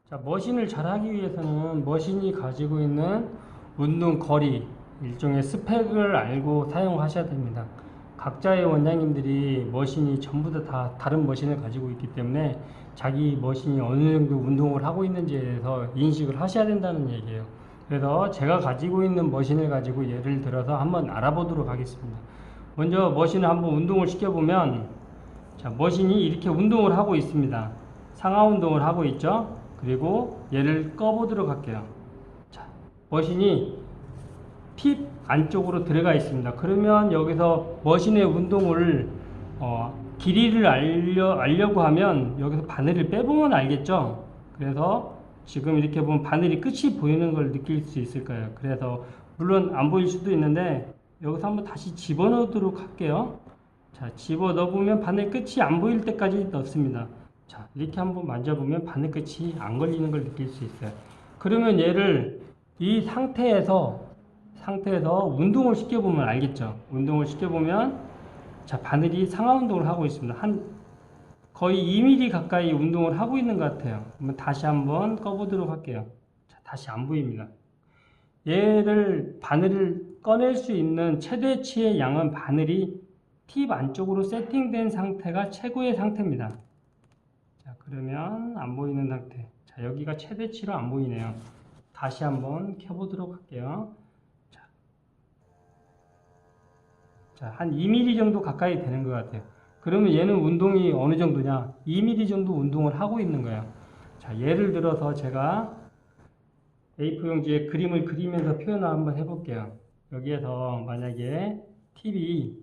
자, 머신을 잘 하기 위해서는 머신이 가지고 있는 운동 거리, 일종의 스펙을 알고 사용하셔야 됩니다. 각자의 원장님들이 머신이 전부 다 다른 머신을 가지고 있기 때문에 자기 머신이 어느 정도 운동을 하고 있는지에 대해서 인식을 하셔야 된다는 얘기예요. 그래서 제가 가지고 있는 머신을 가지고 예를 들어서 한번 알아보도록 하겠습니다. 먼저 머신을 한번 운동을 시켜보면, 자, 머신이 이렇게 운동을 하고 있습니다. 상하 운동을 하고 있죠. 그리고 얘를 꺼보도록 할게요. 자, 머신이 팁 안쪽으로 들어가 있습니다. 그러면 여기서 머신의 운동을 길이를 알려고 하면 여기서 바늘을 빼보면 알겠죠. 그래서 지금 이렇게 보면 바늘이 끝이 보이는 걸 느낄 수 있을 거예요. 그래서 물론 안 보일 수도 있는데 여기서 한번 다시 집어넣도록 할게요. 자, 집어넣어 보면 바늘 끝이 안 보일 때까지 넣습니다. 자, 이렇게 한번 만져보면 바늘 끝이 안 걸리는 걸 느낄 수 있어요. 그러면 얘를 이 상태에서 운동을 시켜보면 알겠죠. 운동을 시켜보면, 자, 바늘이 상하 운동을 하고 있습니다. 거의 2mm 가까이 운동을 하고 있는 것 같아요. 그러면 다시 한번 꺼보도록 할게요. 자, 다시 안 보입니다. 바늘을 꺼낼 수 있는 최대치의 양은 바늘이 팁 안쪽으로 세팅된 상태가 최고의 상태입니다. 자, 그러면 안 보이는 상태. 자, 여기가 최대치로 안 보이네요. 다시 한번 켜보도록 할게요. 자, 한 2mm 정도 가까이 되는 것 같아요. 그러면 얘는 운동이 어느 정도냐? 2mm 정도 운동을 하고 있는 거예요. 자, 예를 들어서 제가 A4 용지에 그림을 그리면서 표현을 한번 해볼게요. 여기에서 만약에 팁이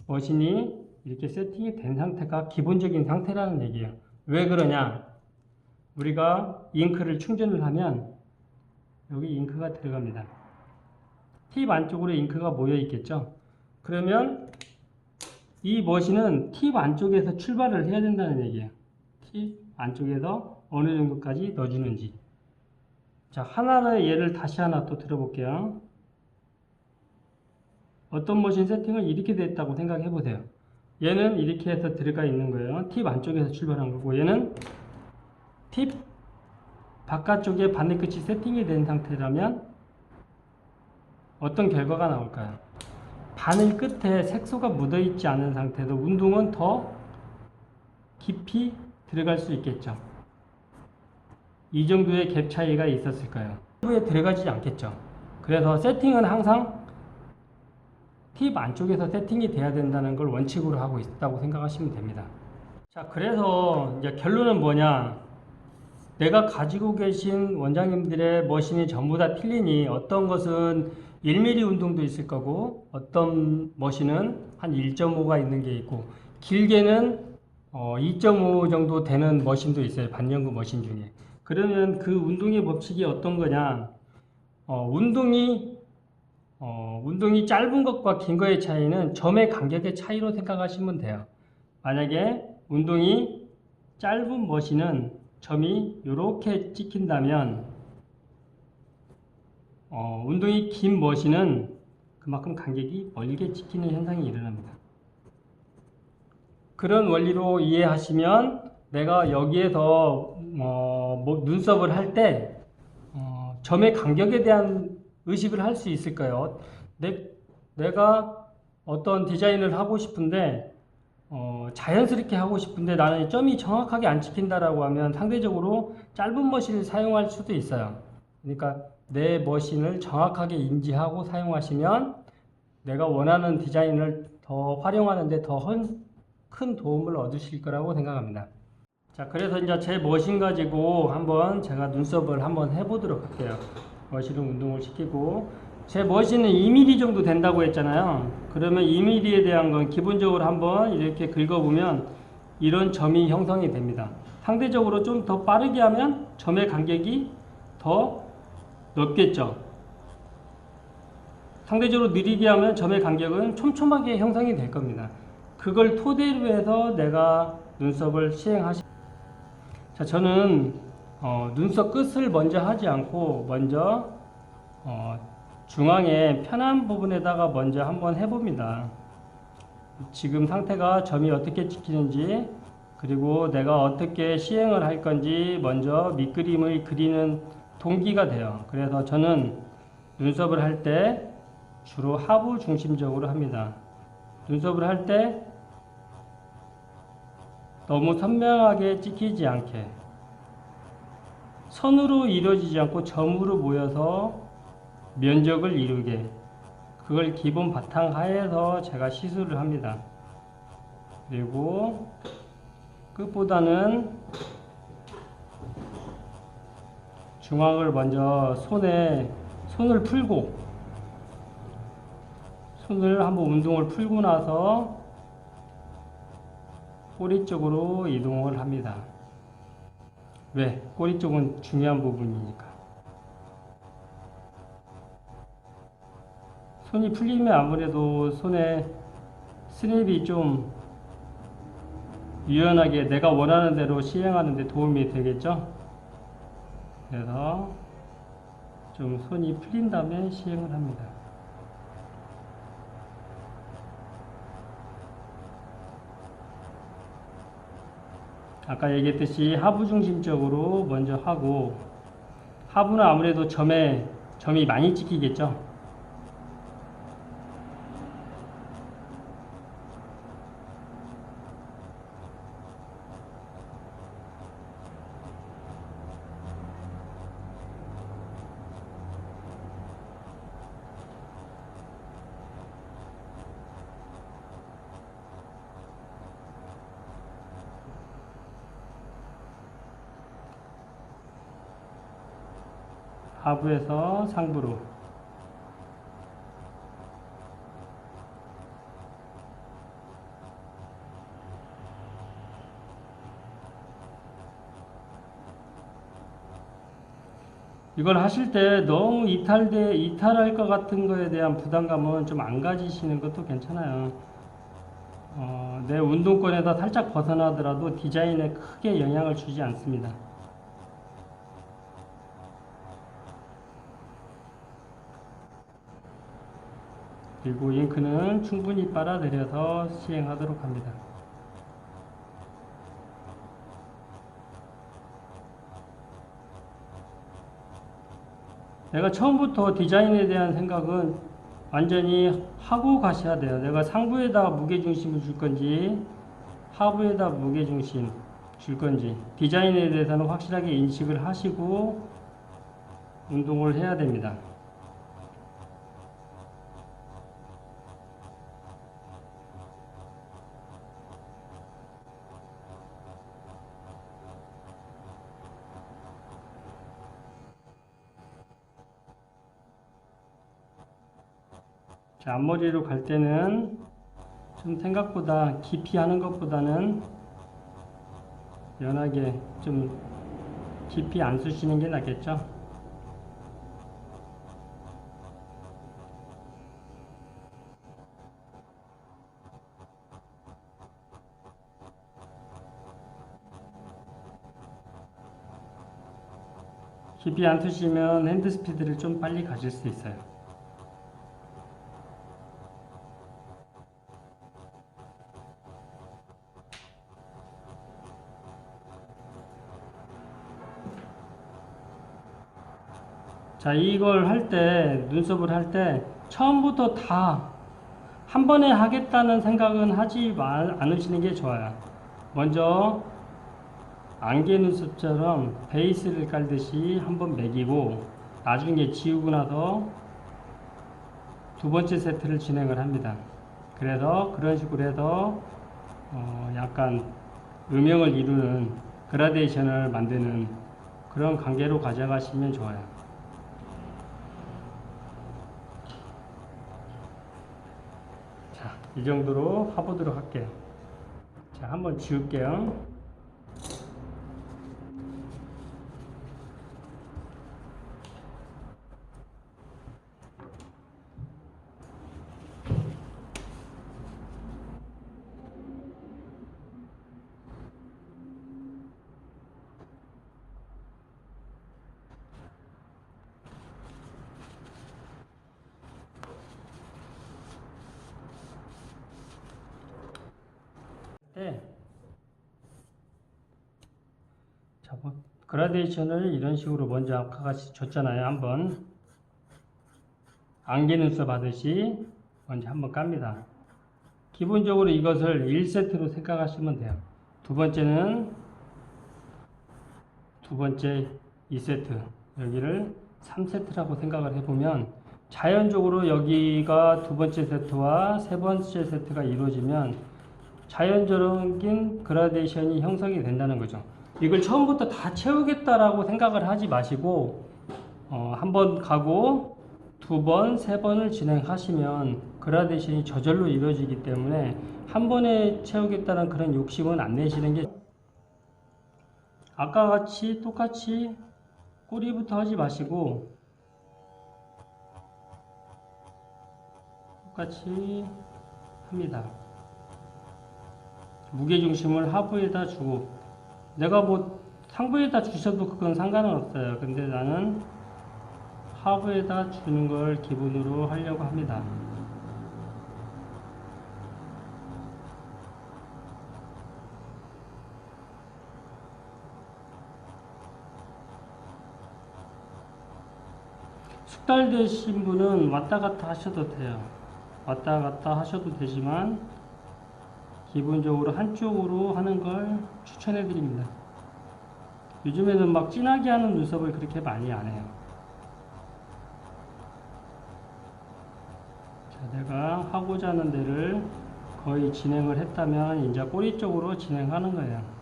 머신이 이렇게 세팅이 된 상태가 기본적인 상태라는 얘기예요. 왜 그러냐? 우리가 잉크를 충전을 하면 여기 잉크가 들어갑니다. 팁 안쪽으로 잉크가 모여 있겠죠? 그러면 이 머신은 팁 안쪽에서 출발을 해야 된다는 얘기예요. 팁 안쪽에서 어느 정도까지 넣어주는지. 자, 하나의 예를 다시 하나 또 들어볼게요. 어떤 머신 세팅을 이렇게 됐다고 생각해 보세요. 얘는 이렇게 해서 들어가 있는 거예요. 팁 안쪽에서 출발한 거고, 얘는 팁 바깥쪽에 바늘 끝이 세팅이 된 상태라면 어떤 결과가 나올까요? 바늘 끝에 색소가 묻어 있지 않은 상태에서 운동은 더 깊이 들어갈 수 있겠죠. 이 정도의 갭 차이가 있었을까요? 후에 들어가지 않겠죠. 그래서 세팅은 항상 팁 안쪽에서 세팅이 돼야 된다는 걸 원칙으로 하고 있다고 생각하시면 됩니다. 자, 그래서 이제 결론은 뭐냐? 내가 가지고 계신 원장님들의 머신이 전부 다 틀리니 어떤 것은 1mm 운동도 있을 거고 어떤 머신은 한 1.5가 있는 게 있고 길게는 2.5 정도 되는 머신도 있어요. 반영구 머신 중에. 그러면 그 운동의 법칙이 어떤 거냐? 운동이 짧은 것과 긴 거의 차이는 점의 간격의 차이로 생각하시면 돼요. 만약에 운동이 짧은 머신은 점이 이렇게 찍힌다면 운동이 긴 머신은 그만큼 간격이 멀게 찍히는 현상이 일어납니다. 그런 원리로 이해하시면 내가 여기에서 눈썹을 할 때 점의 간격에 대한 의식을 할 수 있을 거예요. 내가 어떤 디자인을 하고 싶은데 자연스럽게 하고 싶은데 나는 점이 정확하게 안 찍힌다라고 하면 상대적으로 짧은 머신을 사용할 수도 있어요. 그러니까 내 머신을 정확하게 인지하고 사용하시면 내가 원하는 디자인을 더 활용하는데 더 큰 도움을 얻으실 거라고 생각합니다. 자, 그래서 이제 제 머신 가지고 한번 제가 눈썹을 한번 해보도록 할게요. 머신을 운동을 시키고, 제 머신은 2mm 정도 된다고 했잖아요. 그러면 2mm에 대한 건 기본적으로 한번 이렇게 긁어보면 이런 점이 형성이 됩니다. 상대적으로 좀 더 빠르게 하면 점의 간격이 더 넓겠죠. 상대적으로 느리게 하면 점의 간격은 촘촘하게 형성이 될 겁니다. 그걸 토대로 해서 내가 눈썹을 자, 저는 눈썹 끝을 먼저 하지 않고 먼저 중앙에 편한 부분에다가 먼저 한번 해봅니다. 지금 상태가 점이 어떻게 찍히는지 그리고 내가 어떻게 시행을 할 건지 먼저 밑그림을 그리는 동기가 돼요. 그래서 저는 눈썹을 할 때 주로 하부 중심적으로 합니다. 눈썹을 할 때 너무 선명하게 찍히지 않게 선으로 이루어지지 않고 점으로 모여서 면적을 이루게, 그걸 기본 바탕하에서 제가 시술을 합니다. 그리고 끝보다는 중앙을 먼저 손을 풀고, 손을 한번 운동을 풀고 나서 꼬리 쪽으로 이동을 합니다. 왜? 꼬리 쪽은 중요한 부분이니까. 손이 풀리면 아무래도 손에 스냅이 좀 유연하게 내가 원하는 대로 시행하는 데 도움이 되겠죠? 그래서 좀 손이 풀린 다음에 시행을 합니다. 아까 얘기했듯이 하부 중심적으로 먼저 하고, 하부는 아무래도 점이 많이 찍히겠죠? 하부에서 상부로. 이걸 하실 때 너무 이탈할 것 같은 거에 대한 부담감은 좀 안 가지시는 것도 괜찮아요. 내 운동권에다 살짝 벗어나더라도 디자인에 크게 영향을 주지 않습니다. 그리고 잉크는 충분히 빨아들여서 시행하도록 합니다. 내가 처음부터 디자인에 대한 생각은 완전히 하고 가셔야 돼요. 내가 상부에다 무게중심을 줄 건지 하부에다 무게중심 줄 건지 디자인에 대해서는 확실하게 인식을 하시고 운동을 해야 됩니다. 자, 앞머리로 갈 때는 좀 생각보다 깊이 하는 것보다는 연하게 좀 깊이 안 쓰시는 게 낫겠죠? 깊이 안 쓰시면 핸드 스피드를 좀 빨리 가질 수 있어요. 자, 이걸 할 때, 눈썹을 할 때, 처음부터 다 한 번에 하겠다는 생각은 하지 않으시는 게 좋아요. 먼저, 안개 눈썹처럼 베이스를 깔듯이 한번 매기고, 나중에 지우고 나서 두 번째 세트를 진행을 합니다. 그래서 그런 식으로 해서, 약간 음영을 이루는 그라데이션을 만드는 그런 관계로 가져가시면 좋아요. 이 정도로 해보도록 할게요. 자, 한번 지울게요. 자, 그라데이션을 이런 식으로 먼저 아까 같이 줬잖아요. 한번 안개 눈썹 하듯이 먼저 한번 깝니다. 기본적으로 이것을 1세트로 생각하시면 돼요. 두 번째 2세트, 여기를 3세트라고 생각을 해보면 자연적으로 여기가 두 번째 세트와 세 번째 세트가 이루어지면 자연적인 그라데이션이 형성이 된다는 거죠. 이걸 처음부터 다 채우겠다라고 생각을 하지 마시고 한 번 가고 두 번, 세 번을 진행하시면 그라데이션이 저절로 이루어지기 때문에 한 번에 채우겠다는 그런 욕심은 안 내시는 게, 아까 같이 똑같이 꼬리부터 하지 마시고 똑같이 합니다. 무게중심을 하부에다 주고, 내가 뭐 상부에다 주셔도 그건 상관은 없어요. 근데 나는 하부에다 주는 걸 기본으로 하려고 합니다. 숙달되신 분은 왔다 갔다 하셔도 돼요. 왔다 갔다 하셔도 되지만 기본적으로 한쪽으로 하는 걸 추천해 드립니다. 요즘에는 막 진하게 하는 눈썹을 그렇게 많이 안 해요. 자, 내가 하고자 하는 데를 거의 진행을 했다면 이제 꼬리 쪽으로 진행하는 거예요.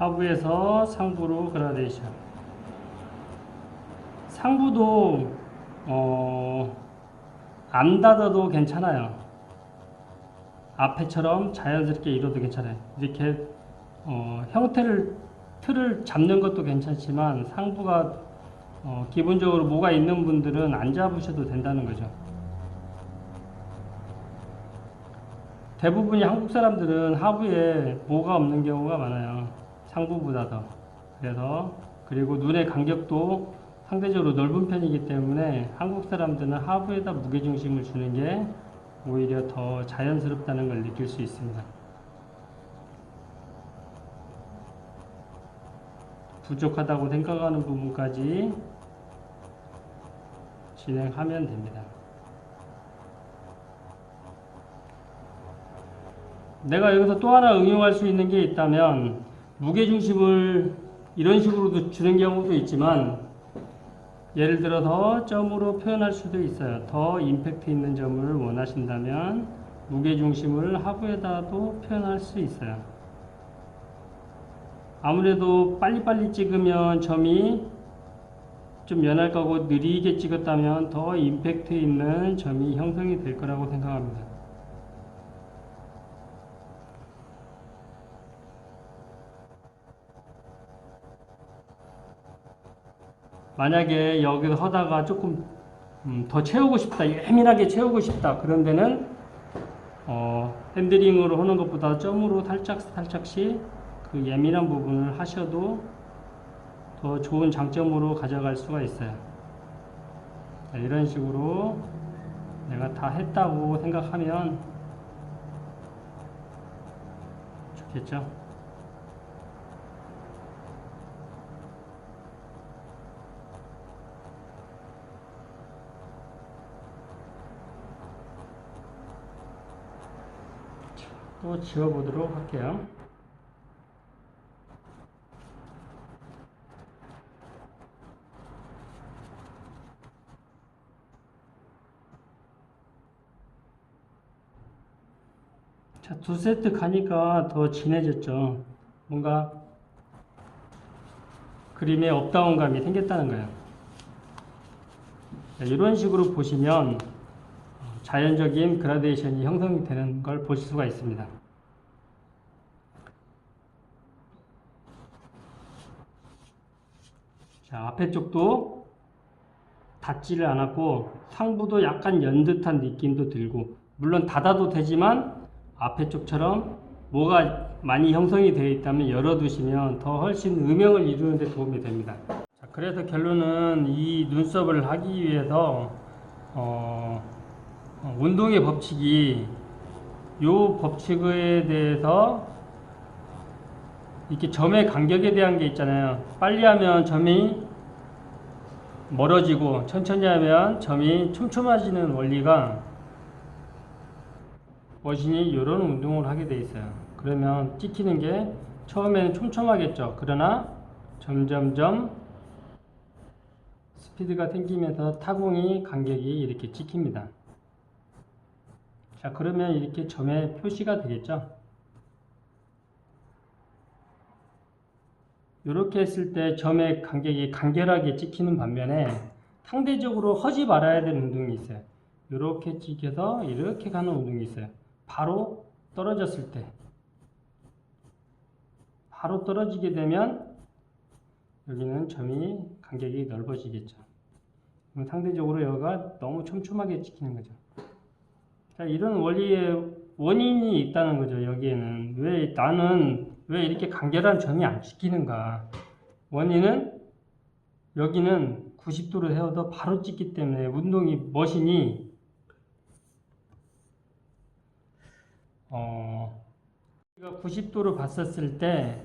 하부에서 상부로 그라데이션. 상부도 안 닫아도 괜찮아요. 앞에처럼 자연스럽게 이뤄도 괜찮아요. 이렇게 틀을 잡는 것도 괜찮지만 상부가 기본적으로 뭐가 있는 분들은 안 잡으셔도 된다는 거죠. 대부분이 한국 사람들은 하부에 뭐가 없는 경우가 많아요. 상부보다 더. 그리고 눈의 간격도 상대적으로 넓은 편이기 때문에 한국 사람들은 하부에다 무게중심을 주는 게 오히려 더 자연스럽다는 걸 느낄 수 있습니다. 부족하다고 생각하는 부분까지 진행하면 됩니다. 내가 여기서 또 하나 응용할 수 있는 게 있다면, 무게중심을 이런 식으로도 주는 경우도 있지만, 예를 들어서 점으로 표현할 수도 있어요. 더 임팩트 있는 점을 원하신다면 무게중심을 하부에다도 표현할 수 있어요. 아무래도 빨리빨리 찍으면 점이 좀 연할 거고, 느리게 찍었다면 더 임팩트 있는 점이 형성이 될 거라고 생각합니다. 만약에 여기서 하다가 조금 더 채우고 싶다, 예민하게 채우고 싶다, 그런 데는 핸들링으로 하는 것보다 점으로 살짝씩 그 예민한 부분을 하셔도 더 좋은 장점으로 가져갈 수가 있어요. 이런 식으로 내가 다 했다고 생각하면 좋겠죠. 또 지워보도록 할게요. 자, 2세트 가니까 더 진해졌죠. 뭔가 그림에 업다운 감이 생겼다는 거예요. 자, 이런 식으로 보시면 자연적인 그라데이션이 형성이 되는 걸 보실 수가 있습니다. 자, 앞에 쪽도 닿지를 않았고 상부도 약간 연 듯한 느낌도 들고, 물론 닫아도 되지만 앞에 쪽처럼 뭐가 많이 형성이 되어 있다면 열어두시면 더 훨씬 음영을 이루는 데 도움이 됩니다. 자, 그래서 결론은 이 눈썹을 하기 위해서 운동의 법칙이, 요 법칙에 대해서 이렇게 점의 간격에 대한 게 있잖아요. 빨리 하면 점이 멀어지고 천천히 하면 점이 촘촘해지는 원리가 머신이 이런 운동을 하게 돼 있어요. 그러면 찍히는 게 처음에는 촘촘하겠죠. 그러나 점점점 스피드가 생기면서 타공이 간격이 이렇게 찍힙니다. 자, 그러면 이렇게 점의 표시가 되겠죠. 이렇게 했을 때 점의 간격이 간결하게 찍히는 반면에 상대적으로 하지 말아야 되는 운동이 있어요. 이렇게 찍혀서 이렇게 가는 운동이 있어요. 바로 떨어졌을 때, 바로 떨어지게 되면 여기는 점이 간격이 넓어지겠죠. 그럼 상대적으로 여기가 너무 촘촘하게 찍히는 거죠. 자, 이런 원리의 원인이 있다는 거죠. 여기에는 나는 왜 이렇게 간결한 점이 안 찍히는가? 원인은 여기는 90도로 세워도 바로 찍기 때문에 머신이 90도로 봤었을 때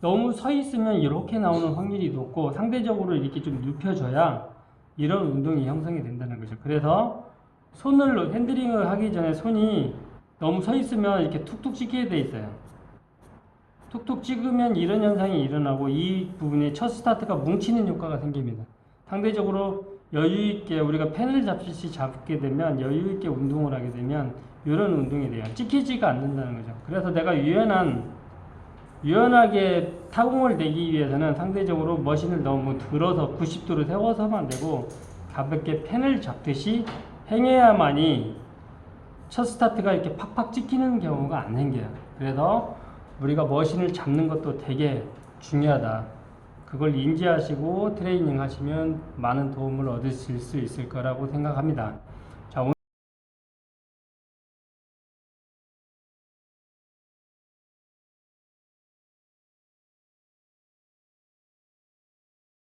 너무 서 있으면 이렇게 나오는 확률이 높고, 상대적으로 이렇게 좀 눕혀줘야 이런 운동이 형성이 된다는 거죠. 그래서 손을 핸들링을 하기 전에 손이 너무 서 있으면 이렇게 툭툭 찍히게 돼 있어요. 툭툭 찍으면 이런 현상이 일어나고 이 부분에 첫 스타트가 뭉치는 효과가 생깁니다. 상대적으로 여유있게 우리가 펜을 잡듯이 잡게 되면, 여유있게 운동을 하게 되면 이런 운동이 돼요. 찍히지가 않는다는 거죠. 그래서 내가 유연하게 타공을 내기 위해서는 상대적으로 머신을 너무 들어서 90도로 세워서만 되고 가볍게 펜을 잡듯이 행해야만이 첫 스타트가 이렇게 팍팍 찍히는 경우가 안 생겨요. 그래서 우리가 머신을 잡는 것도 되게 중요하다. 그걸 인지하시고 트레이닝 하시면 많은 도움을 얻으실 수 있을 거라고 생각합니다.